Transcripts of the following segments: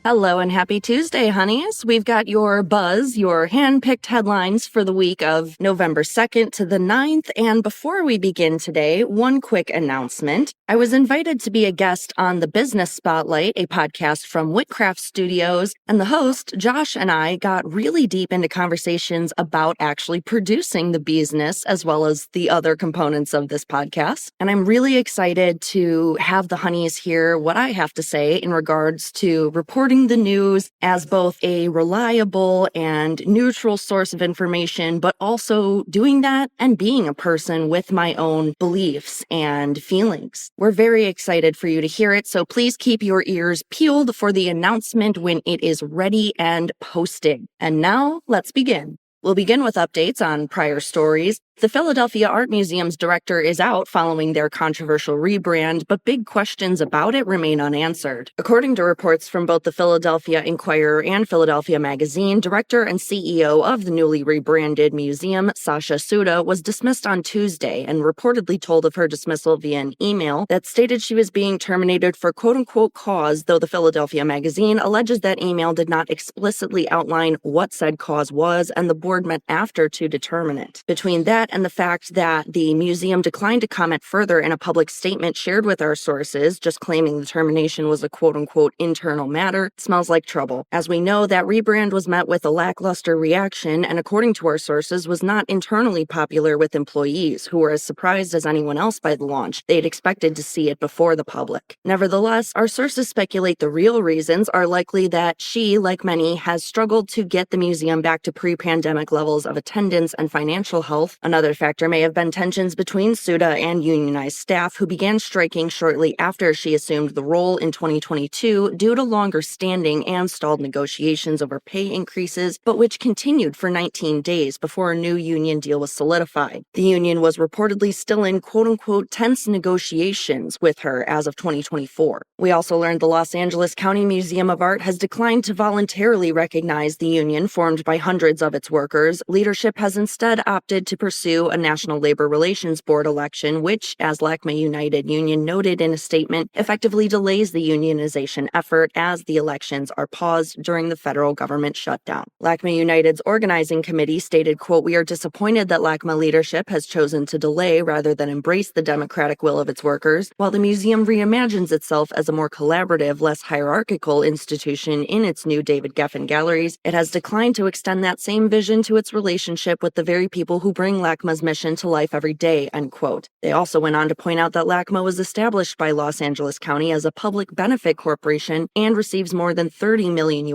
Hello and happy Tuesday, honeys. We've got your buzz, your hand-picked headlines for the week of November 2nd to the 9th. And before we begin today, one quick announcement. I was invited to be a guest on the Business Spotlight, a podcast from Whitcraft Studios, and the host, Josh, and I got really deep into conversations about actually producing the Beesness as well as the other components of this podcast. And I'm really excited to have the honeys hear what I have to say in regards to reporting the news as both a reliable and neutral source of information, but also doing that and being a person with my own beliefs and feelings. We're very excited for you to hear it, so please keep your ears peeled for the announcement when it is ready and posted. And now, let's begin. We'll begin with updates on prior stories. The Philadelphia Art Museum's director is out following their controversial rebrand, but big questions about it remain unanswered. According to reports from both the Philadelphia Inquirer and Philadelphia Magazine, director and CEO of the newly rebranded museum, Sasha Suda, was dismissed on Tuesday and reportedly told of her dismissal via an email that stated she was being terminated for quote-unquote cause, though the Philadelphia Magazine alleges that email did not explicitly outline what said cause was, and the board met after to determine it. Between that and the fact that the museum declined to comment further in a public statement shared with our sources, just claiming the termination was a quote-unquote internal matter, smells like trouble. As we know, that rebrand was met with a lackluster reaction and, according to our sources, was not internally popular with employees, who were as surprised as anyone else by the launch. They'd expected to see it before the public. Nevertheless, our sources speculate the real reasons are likely that she, like many, has struggled to get the museum back to pre-pandemic levels of attendance and financial health. Another factor may have been tensions between Suda and unionized staff, who began striking shortly after she assumed the role in 2022 due to longer-standing and stalled negotiations over pay increases, but which continued for 19 days before a new union deal was solidified. The union was reportedly still in quote-unquote tense negotiations with her as of 2024. We also learned the Los Angeles County Museum of Art has declined to voluntarily recognize the union formed by hundreds of its workers. Leadership has instead opted to pursue a National Labor Relations Board election, which, as LACMA United Union noted in a statement, effectively delays the unionization effort as the elections are paused during the federal government shutdown. LACMA United's organizing committee stated, quote, "We are disappointed that LACMA leadership has chosen to delay rather than embrace the democratic will of its workers, while the museum reimagines itself as a more collaborative, less hierarchical institution in its new David Geffen galleries. It has declined to extend that same vision to its relationship with the very people who bring LACMA's mission to life every day," end quote. They also went on to point out that LACMA was established by Los Angeles County as a public benefit corporation and receives more than $30 million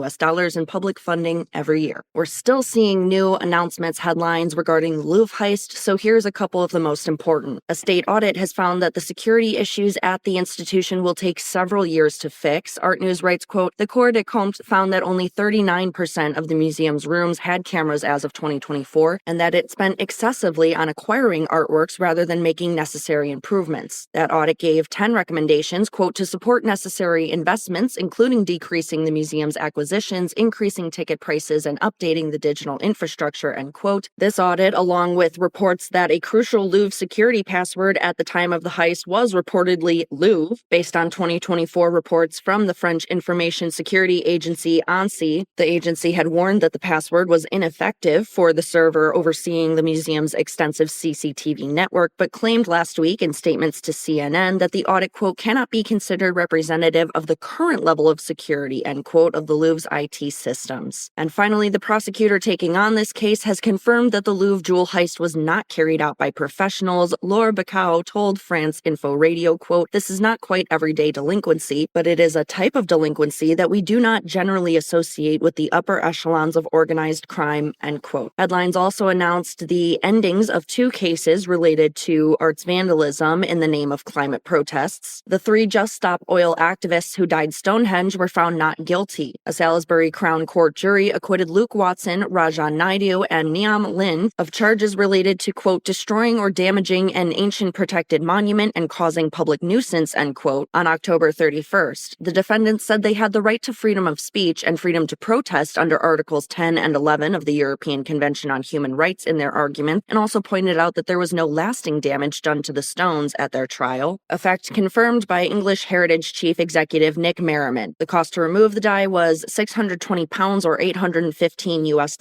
in public funding every year. We're still seeing new announcements, headlines regarding the Louvre heist, so here's a couple of the most important. A state audit has found that the security issues at the institution will take several years to fix. Art News writes, quote, "The Cour des Comptes found that only 39% of the museum's rooms had cameras as of 2024, and that it spent excessively on acquiring artworks rather than making necessary improvements. That audit gave 10 recommendations, quote, to support necessary investments, including decreasing the museum's acquisitions, increasing ticket prices, and updating the digital infrastructure, end quote. This audit, along with reports that a crucial Louvre security password at the time of the heist was reportedly Louvre, based on 2024 reports from the French information security agency ANSSI. The agency had warned that the password was ineffective for the server overseeing the museum's extensive CCTV network, but claimed last week in statements to CNN that the audit, quote, cannot be considered representative of the current level of security, end quote, of the Louvre's IT systems. And finally, the prosecutor taking on this case has confirmed that the Louvre jewel heist was not carried out by professionals. Laure Bacau told France Info Radio, quote, "This is not quite everyday delinquency, but it is a type of delinquency that we do not generally associate with the upper echelons of organized crime," end quote. Headlines also announced the endings of 2 cases related to arts vandalism in the name of climate protests. The 3 Just Stop Oil activists who died Stonehenge were found not guilty. A Salisbury Crown Court jury acquitted Luke Watson, Rajan Naidu, and Niam Lin of charges related to, quote, destroying or damaging an ancient protected monument and causing public nuisance, end quote, on October 31st. The defendants said they had the right to freedom of speech and freedom to protest under Articles 10 and 11 of the European Convention on Human Rights in their argument, and also pointed out that there was no lasting damage done to the stones at their trial, a fact confirmed by English Heritage Chief Executive Nick Merriman. The cost to remove the die was 620 pounds or $815 US.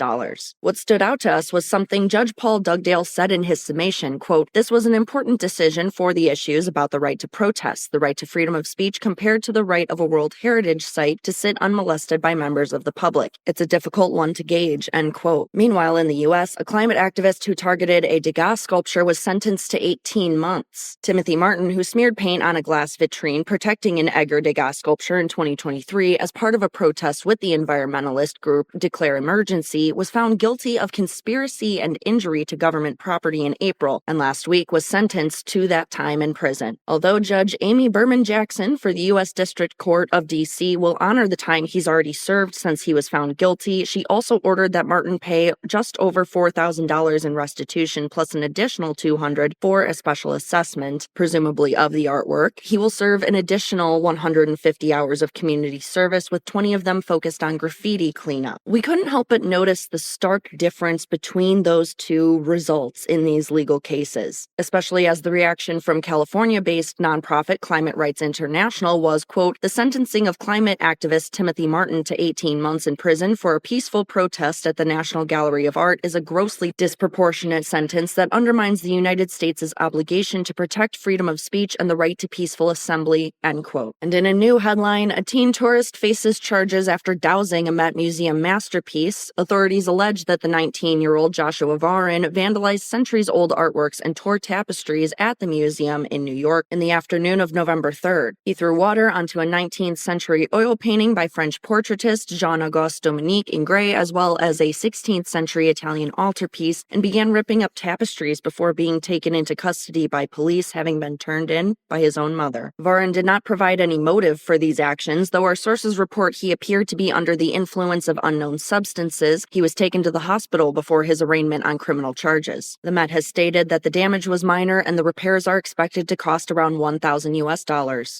What stood out to us was something Judge Paul Dugdale said in his summation, quote, "This was an important decision for the issues about the right to protest, the right to freedom of speech compared to the right of a World Heritage Site to sit unmolested by members of the public. It's a difficult one to gauge," end quote. Meanwhile, in the U.S., a climate activist who targeted a Degas sculpture was sentenced to 18 months. Timothy Martin, who smeared paint on a glass vitrine protecting an Edgar Degas sculpture in 2023 as part of a protest with the environmentalist group Declare Emergency, was found guilty of conspiracy and injury to government property in April, and last week was sentenced to that time in prison. Although Judge Amy Berman Jackson for the U.S. District Court of D.C. will honor the time he's already served since he was found guilty, she also ordered that Martin pay just over $4,000 in restitution plus an additional $200 for a special assessment, presumably of the artwork. He will serve an additional 150 hours of community service, with 20 of them focused on graffiti cleanup. We couldn't help but notice the stark difference between those two results in these legal cases, especially as the reaction from California-based nonprofit Climate Rights International was, quote, "The sentencing of climate activist Timothy Martin to 18 months in prison for a peaceful protest at the National Gallery of Art is a grossly disproportionate sentence that undermines the United States' obligation to protect freedom of speech and the right to peaceful assembly," end quote. And in a new headline, a teen tourist faces charges after dousing a Met Museum masterpiece. Authorities allege that the 19-year-old Joshua Varin vandalized centuries-old artworks and tore tapestries at the museum in New York in the afternoon of November 3rd. He threw water onto a 19th century oil painting by French portraitist Jean-Auguste Dominique Ingres, as well as a 16th century Italian altarpiece, and began ripping up tapestries before being taken into custody by police, having been turned in by his own mother. Varin did not provide any motive for these actions, though our sources report he appeared to be under the influence of unknown substances. He was taken to the hospital before his arraignment on criminal charges. The Met has stated that the damage was minor and the repairs are expected to cost around $1,000 US.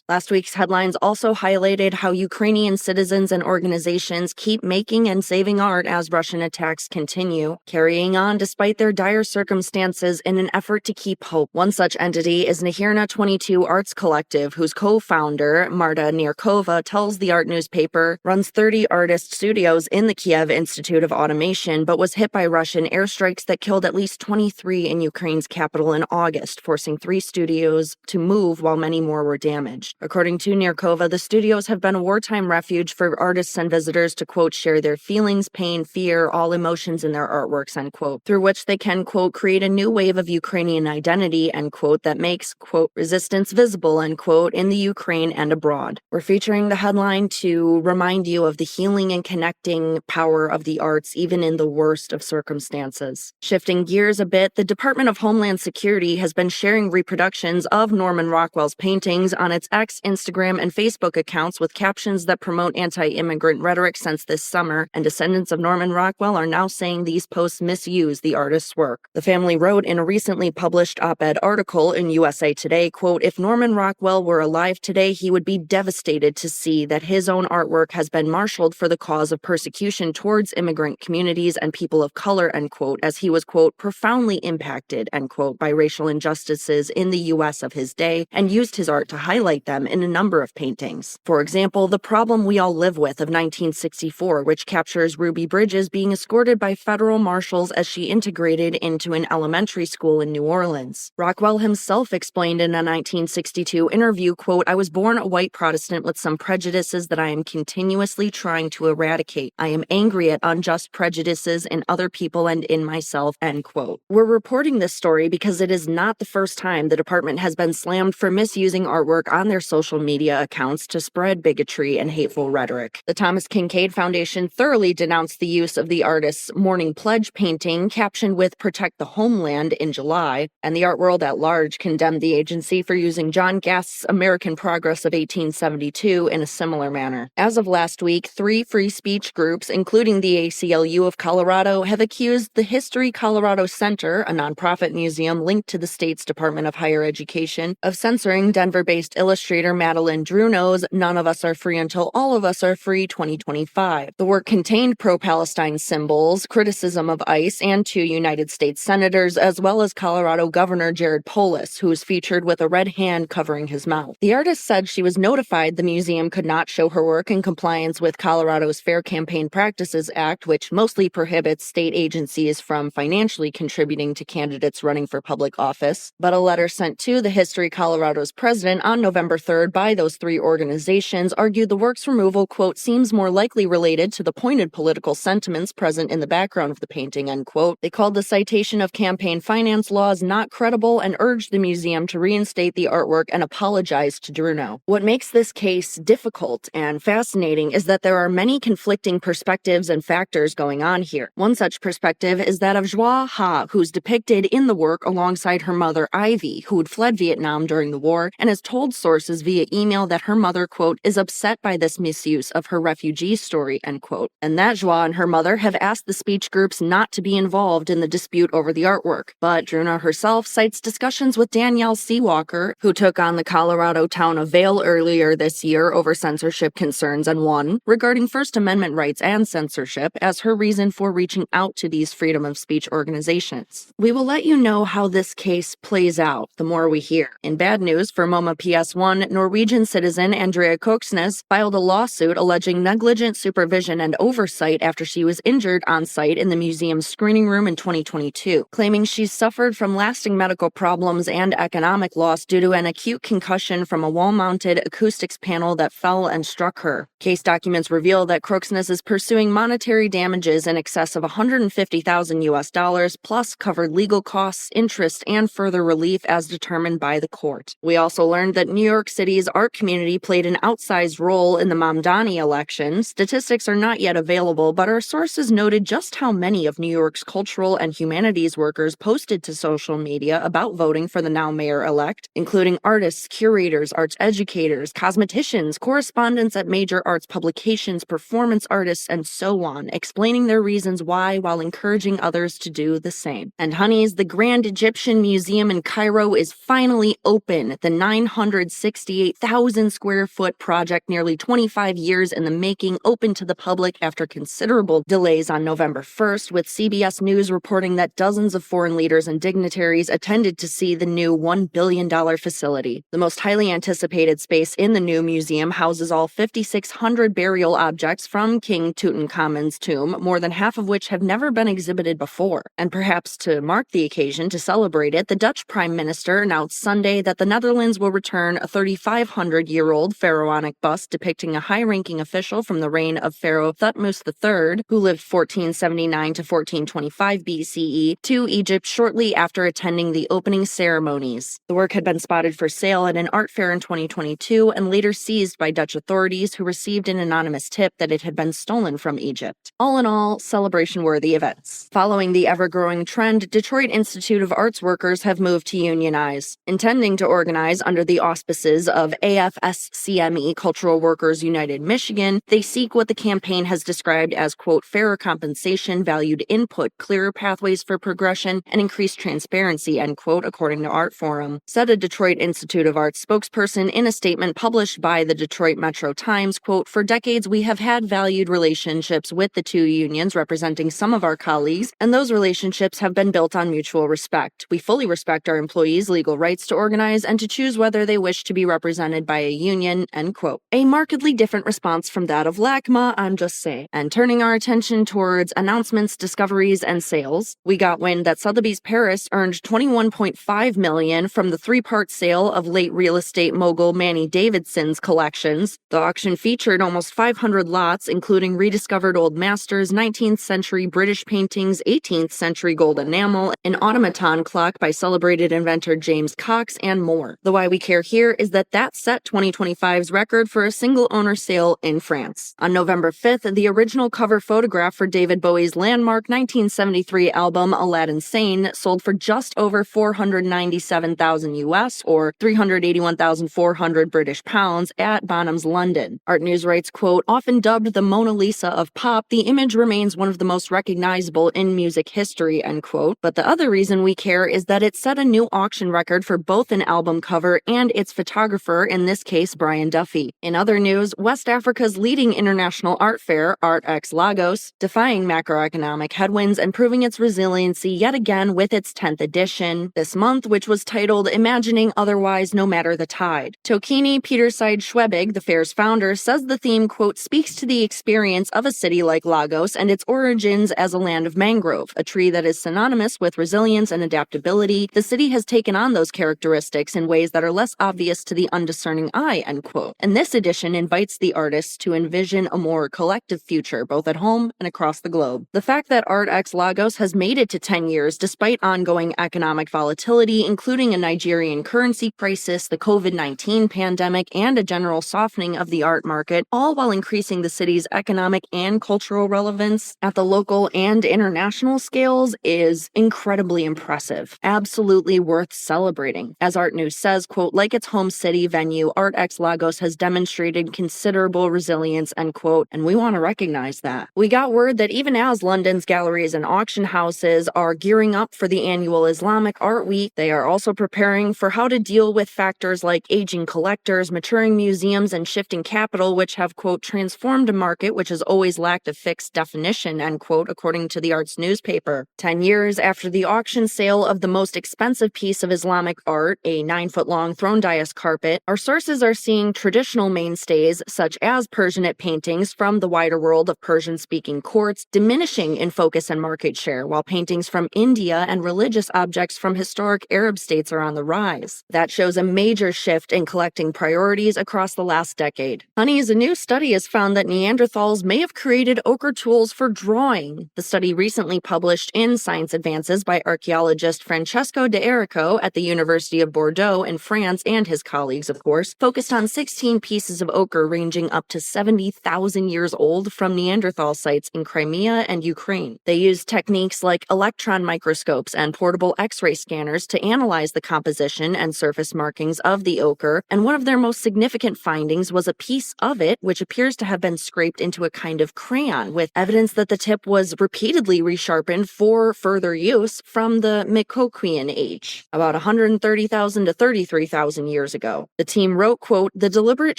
Last week's headlines also highlighted how Ukrainian citizens and organizations keep making and saving art as Russian attacks continue, carrying on despite their dire circumstances in an effort to keep hope. One such entity is Nahirna 22 Arts Collective, whose co-founder, Marta Nirkova, tells the art newspaper, runs 30 artist studios in the Kiev Institute of Automation, but was hit by Russian airstrikes that killed at least 23 in Ukraine's capital in August, forcing 3 studios to move while many more were damaged. According to Nirkova, the studios have been a wartime refuge for artists and visitors to, quote, share their feelings, pain, fear, all emotions in their artworks, end quote, through which they can, quote, create a new wave of Ukrainian identity, end quote, that makes, quote, resistance visible, end quote, in the Ukraine and abroad. We're featuring the headline to remind you of the healing and connecting power of the arts, even in the worst of circumstances. Shifting gears a bit, the Department of Homeland Security has been sharing reproductions of Norman Rockwell's paintings on its X, Instagram, and Facebook accounts with captions that promote anti-immigrant rhetoric since this summer, and descendants of Norman Rockwell are now saying these posts misuse the artist's work. The family wrote in a recently published op-ed article in USA Today, quote, "If Norman Rockwell were alive today, he would be devastated to see that his own artwork has been marshaled for the cause of persecution towards immigrant communities and people of color," end quote, as he was, quote, profoundly impacted, end quote, by racial injustices in the U.S. of his day, and used his art to highlight them in a number of paintings. For example, The Problem We All Live With of 1964, which captures Ruby Bridges being escorted by federal marshals as she integrated into an elementary school in New Orleans. Rockwell himself explained in a 1962 interview, quote, "I was born a white Protestant with some prejudices that I am continuously trying to eradicate. I am angry at unjust prejudices in other people and in myself," end quote. We're reporting this story because it is not the first time the department has been slammed for misusing artwork on their social media accounts to spread bigotry and hateful rhetoric. The Thomas Kinkade Foundation thoroughly denounced the use of the artist's Morning Pledge painting, captioned with "Protect the Homeland" in July, and the art world at large condemned the agency for using John Gast's American Progress of 1872 in a similar manner. As of last week, 3 free speech groups, including the ACLU of Colorado, have accused the History Colorado Center, a nonprofit museum linked to the state's Department of Higher Education, of censoring Denver-based illustrator Madeline Druno's "None of Us Are Free Until All of Us Are Free" 2025. The work contained pro-Palestine symbols Neanderthals, criticism of ICE, and 2 United States senators, as well as Colorado Governor Jared Polis, who was featured with a red hand covering his mouth. The artist said she was notified the museum could not show her work in compliance with Colorado's Fair Campaign Practices Act, which mostly prohibits state agencies from financially contributing to candidates running for public office. But a letter sent to the History Colorado's president on November 3rd by those 3 organizations argued the work's removal, quote, seems more likely related to the pointed political sentiments present in the background of the painting, end quote. They called the citation of campaign finance laws not credible and urged the museum to reinstate the artwork and apologize to Druno. What makes this case difficult and fascinating is that there are many conflicting perspectives and factors going on here. One such perspective is that of Joie Ha, who's depicted in the work alongside her mother Ivy, who had fled Vietnam during the war and has told sources via email that her mother, quote, is upset by this misuse of her refugee story, end quote, and that Joie and her mother have asked the speech groups not to be involved in the dispute over the artwork. But Druno herself cites discussions with Danielle Seawalker, who took on the Colorado town of Vail earlier this year over censorship concerns and won, regarding First Amendment rights and censorship, as her reason for reaching out to these freedom of speech organizations. We will let you know how this case plays out the more we hear. In bad news for MoMA PS1, Norwegian citizen Andrea Koksnes filed a lawsuit alleging negligent supervision and oversight after she was injured on site in the museum's screening room in 2022, claiming she's suffered from lasting medical problems and economic loss due to an acute concussion from a wall-mounted acoustics panel that fell and struck her. Case documents reveal that Koksnes is pursuing monetary damages in excess of $150,000 plus covered legal costs, interest, and further relief as determined by the court. We also learned that New York City's art community played an outsized role in the Mamdani election. Statistics are not yet available, but our sources noted just how many of New York's cultural and humanities workers posted to social media about voting for the now mayor-elect, including artists, curators, arts educators, cosmeticians, correspondents at major arts publications, performance artists, and so on, explaining their reasons why while encouraging others to do the same. And honeys, the Grand Egyptian Museum in Cairo is finally open. The 968,000 square foot project, nearly 25 years in the making, opened to the public after considerable delays on November 1st, with CBS News reporting that dozens of foreign leaders and dignitaries attended to see the new $1 billion facility. The most highly anticipated space in the new museum houses all 5,600 burial objects from King Tutankhamun's tomb, more than half of which have never been exhibited before. And perhaps to mark the occasion, to celebrate it, the Dutch Prime Minister announced Sunday that the Netherlands will return a 3,500-year-old pharaonic bust depicting a high-ranking official from the reign of Pharaoh Thutmose III, who lived 1479 to 1425 BCE, to Egypt shortly after attending the opening ceremonies. The work had been spotted for sale at an art fair in 2022 and later seized by Dutch authorities, who received an anonymous tip that it had been stolen from Egypt. All in all, celebration-worthy events. Following the ever-growing trend, Detroit Institute of Arts workers have moved to unionize. Intending to organize under the auspices of AFSCME Cultural Workers United Michigan, they seek what the campaign has described as, quote, fairer compensation, valued input, clearer pathways for progression, and increased transparency, end quote, according to Art Forum. Said a Detroit Institute of Arts spokesperson in a statement published by the Detroit Metro Times, quote, for decades we have had valued relationships with the 2 unions representing some of our colleagues, and those relationships have been built on mutual respect. We fully respect our employees' legal rights to organize and to choose whether they wish to be represented by a union, end quote. A markedly different response from that of LACMA, I'm just saying. And turning our attention towards announcements, discoveries, and sales, we got wind that Sotheby's Paris earned $21.5 million from the 3-part sale of late real estate mogul Manny Davidson's collections. The auction featured almost 500 lots, including rediscovered old masters, 19th century British paintings, 18th century gold enamel, an automaton clock by celebrated inventor James Cox, and more. The why we care here is that set 2025's record for a single-owner sale in France. On November 5th, the original cover photograph for David Bowie's landmark 1973 album Aladdin Sane sold for just over $497,000 US, or 381,400 British pounds, at Bonham's London. Art News writes, quote, often dubbed the Mona Lisa of pop, the image remains one of the most recognizable in music history, end quote. But the other reason we care is that it set a new auction record for both an album cover and its photographer, in this case Brian Duffy. In other news, West Africa's leading international art fair, Art X Lagos, defying defying macroeconomic headwinds and proving its resiliency yet again with its 10th edition this month, which was titled Imagining Otherwise No Matter the Tide. Tokini Peterside-Schwebig, the fair's founder, says the theme, quote, speaks to the experience of a city like Lagos and its origins as a land of mangrove, a tree that is synonymous with resilience and adaptability. The city has taken on those characteristics in ways that are less obvious to the undiscerning eye, end quote. And this edition invites the artists to envision a more collective future, both at home and across the globe. The fact that Art X Lagos has made it to 10 years despite ongoing economic volatility, including a Nigerian currency crisis, the COVID-19 pandemic, and a general softening of the art market, all while increasing the city's economic and cultural relevance at the local and international scales, is incredibly impressive. Absolutely worth celebrating. As Art News says, quote, like its home city venue, Art X Lagos has demonstrated considerable resilience, end quote, and we want to recognize that. We got word that even as London's galleries and auction houses are gearing up for the annual Islamic Art Week, they are also preparing for how to deal with factors like aging collectors, maturing museums, and shifting capital, which have, quote, transformed a market which has always lacked a fixed definition, end quote, according to the Arts newspaper. 10 years after the auction sale of the most expensive piece of Islamic art, a 9-foot-long throne dais carpet, our sources are seeing traditional mainstays, such as Persianate paintings from the wider world of Persian-speaking courts, diminishing in focus and market share, while paintings from India and religious objects from historic Arab states are on the rise. That shows a major shift in collecting priorities across the last decade. Honeys, a new study has found that Neanderthals may have created ochre tools for drawing. The study recently published in Science Advances by archaeologist Francesco De Erico at the University of Bordeaux in France, and his colleagues, of course, focused on 16 pieces of ochre ranging up to 70,000 years old from Neanderthal sites in Crimea and Ukraine. They used techniques like electron microscopes and portable X-ray scanners to analyze the composition and surface markings of the ochre, and one of their most significant findings was a piece of it which appears to have been scraped into a kind of crayon, with evidence that the tip was repeatedly resharpened for further use from the Micoquien age, about 130,000 to 33,000 years ago. The team wrote, quote, the deliberate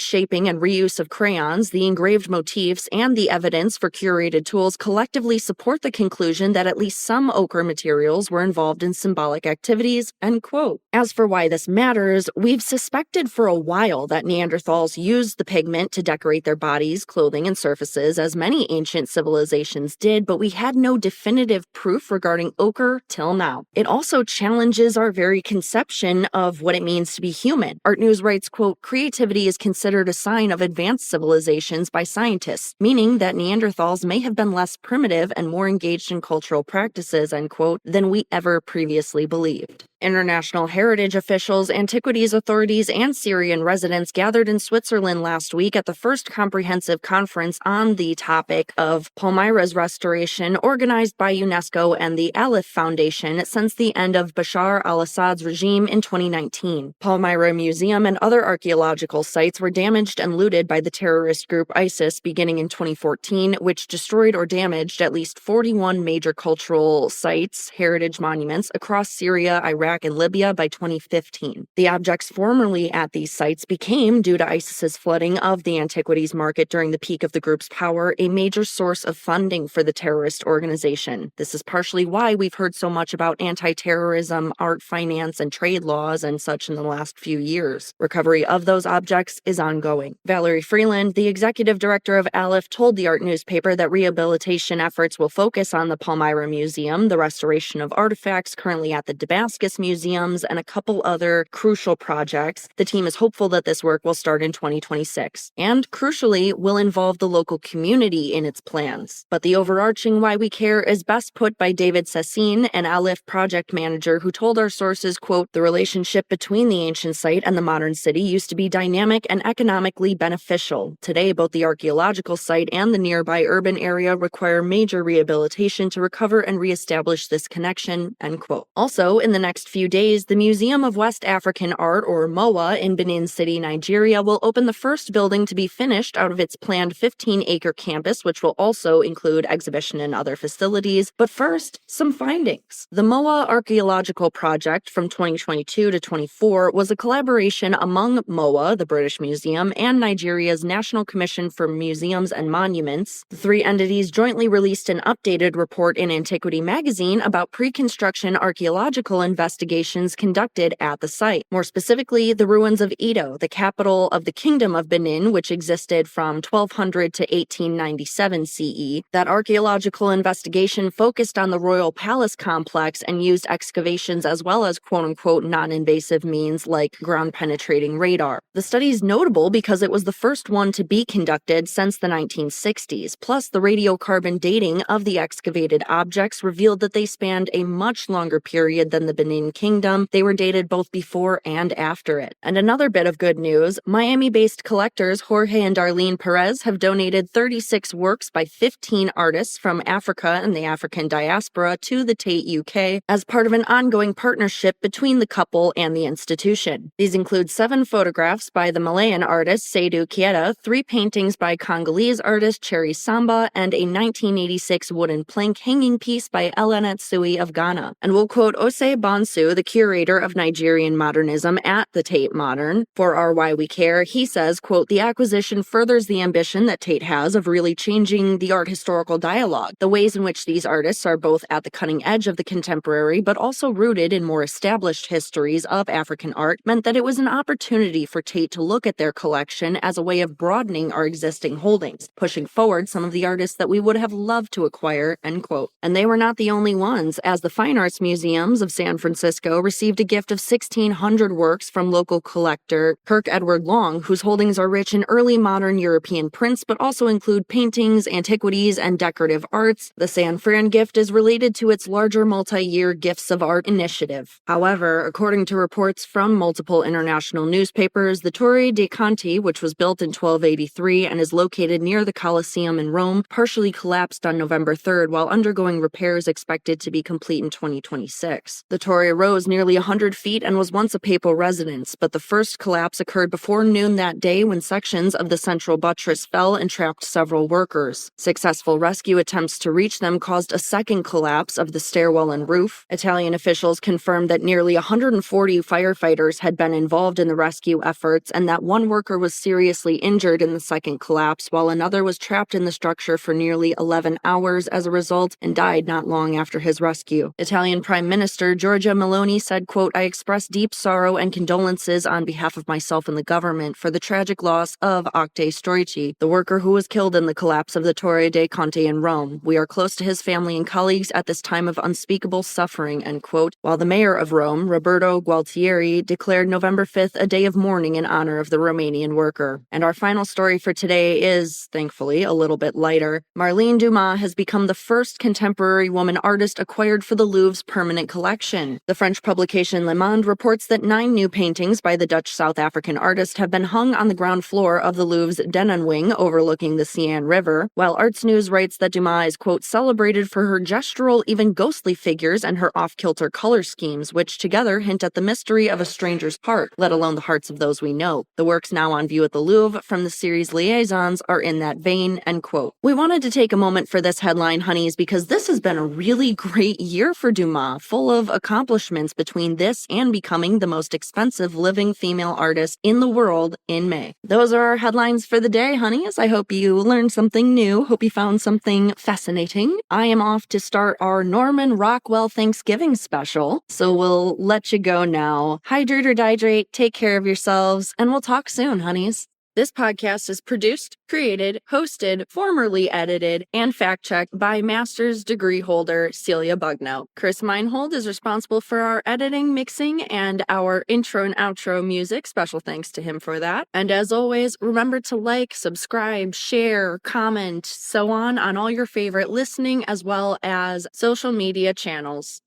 shaping and reuse of crayons, the engraved motifs, and the evidence for curated tools collectively support the conclusion that at least some ochre materials were involved in symbolic activities, end quote. As for why this matters, we've suspected for a while that Neanderthals used the pigment to decorate their bodies, clothing, and surfaces, as many ancient civilizations did, but we had no definitive proof regarding ochre till now. It also challenges our very conception of what it means to be human. Art News writes, quote, creativity is considered a sign of advanced civilizations by scientists, meaning that Neanderthals may have been less primitive and more engaged in cultural practices, end quote, than we ever previously believed. International heritage officials, antiquities authorities, and Syrian residents gathered in Switzerland last week at the first comprehensive conference on the topic of Palmyra's restoration, organized by UNESCO and the Aleph Foundation since the end of Bashar al-Assad's regime in 2019. Palmyra Museum and other archaeological sites were damaged and looted by the terrorist group ISIS beginning in 2014, which destroyed or damaged at least 41 major cultural sites, heritage monuments, across Syria, Iraq, and Libya by 2015. The objects formerly at these sites became, due to ISIS's flooding of the antiquities market during the peak of the group's power, a major source of funding for the terrorist organization. This is partially why we've heard so much about anti-terrorism, art finance, and trade laws and such in the last few years. Recovery of those objects is ongoing. Valerie Freeland, the executive director of Aleph, told the Art newspaper that rehabilitation efforts will focus on the Palmyra Museum, the restoration of artifacts currently at the Damascus museums, and a couple other crucial projects. The team is hopeful that this work will start in 2026, and crucially, will involve the local community in its plans. But the overarching why we care is best put by David Sassine, an Aleph project manager, who told our sources, quote, the relationship between the ancient site and the modern city used to be dynamic and economically beneficial. Today, both the archaeological site and the nearby urban area require major rehabilitation to recover and reestablish this connection, end quote. Also, in the next next few days, the Museum of West African Art, or MOA, in Benin City, Nigeria, will open the first building to be finished out of its planned 15-acre campus, which will also include exhibition and other facilities. But first, some findings. The MOA Archaeological Project from 2022 to 24 was a collaboration among MOA, the British Museum, and Nigeria's National Commission for Museums and Monuments. The three entities jointly released an updated report in Antiquity magazine about pre-construction archaeological investigations conducted at the site. More specifically, the ruins of Edo, the capital of the Kingdom of Benin, which existed from 1200 to 1897 CE. That archaeological investigation focused on the royal palace complex and used excavations as well as quote-unquote non-invasive means like ground-penetrating radar. The study is notable because it was the first one to be conducted since the 1960s. Plus, the radiocarbon dating of the excavated objects revealed that they spanned a much longer period than the Benin Kingdom. They were dated both before and after it. And another bit of good news, Miami-based collectors Jorge and Darlene Perez have donated 36 works by 15 artists from Africa and the African diaspora to the Tate UK as part of an ongoing partnership between the couple and the institution. These include 7 photographs by the Malayan artist Seydou Keita, 3 paintings by Congolese artist Cherry Samba, and a 1986 wooden plank hanging piece by Elenet Sui of Ghana. And we'll quote Ose Bonsu, the curator of Nigerian modernism at the Tate Modern. For our Why We Care, he says, quote, "The acquisition furthers the ambition that Tate has of really changing the art historical dialogue. The ways in which these artists are both at the cutting edge of the contemporary but also rooted in more established histories of African art meant that it was an opportunity for Tate to look at their collection as a way of broadening our existing holdings, pushing forward some of the artists that we would have loved to acquire," end quote. And they were not the only ones, as the Fine Arts Museums of San Francisco received a gift of 1,600 works from local collector Kirk Edward Long, whose holdings are rich in early modern European prints but also include paintings, antiquities, and decorative arts. The San Fran gift is related to its larger multi-year Gifts of Art initiative. However, according to reports from multiple international newspapers, the Torre dei Conti, which was built in 1283 and is located near the Colosseum in Rome, partially collapsed on November 3rd while undergoing repairs expected to be complete in 2026. The Torre rose nearly 100 feet and was once a papal residence, but the first collapse occurred before noon that day when sections of the central buttress fell and trapped several workers. Successful rescue attempts to reach them caused a second collapse of the stairwell and roof. Italian officials confirmed that nearly 140 firefighters had been involved in the rescue efforts and that one worker was seriously injured in the second collapse while another was trapped in the structure for nearly 11 hours as a result and died not long after his rescue. Italian Prime Minister Giorgia Meloni said, quote, "I express deep sorrow and condolences on behalf of myself and the government for the tragic loss of Octe Storici, the worker who was killed in the collapse of the Torre dei Conti in Rome. We are close to his family and colleagues at this time of unspeakable suffering," end quote, while the mayor of Rome, Roberto Gualtieri, declared November 5th a day of mourning in honor of the Romanian worker. And our final story for today is, thankfully, a little bit lighter. Marlene Dumas has become the first contemporary woman artist acquired for the Louvre's permanent collection. The French publication Le Monde reports that 9 new paintings by the Dutch-South African artist have been hung on the ground floor of the Louvre's Denon wing overlooking the Seine River, while Arts News writes that Dumas is, quote, "celebrated for her gestural, even ghostly figures and her off-kilter color schemes, which together hint at the mystery of a stranger's heart, let alone the hearts of those we know. The works now on view at the Louvre from the series Liaisons are in that vein," end quote. We wanted to take a moment for this headline, honeys, because this has been a really great year for Dumas, full of accomplishments between this and becoming the most expensive living female artist in the world in May. Those are our headlines for the day, honeys. I hope you learned something new. Hope you found something fascinating. I am off to start our Norman Rockwell Thanksgiving special, so we'll let you go now. Hydrate or dihydrate, take care of yourselves, and we'll talk soon, honeys. This podcast is produced, created, hosted, formerly edited, and fact-checked by master's degree holder Celia Bugno. Chris Meinhold is responsible for our editing, mixing, and our intro and outro music. Special thanks to him for that. And as always, remember to like, subscribe, share, comment, so on all your favorite listening as well as social media channels.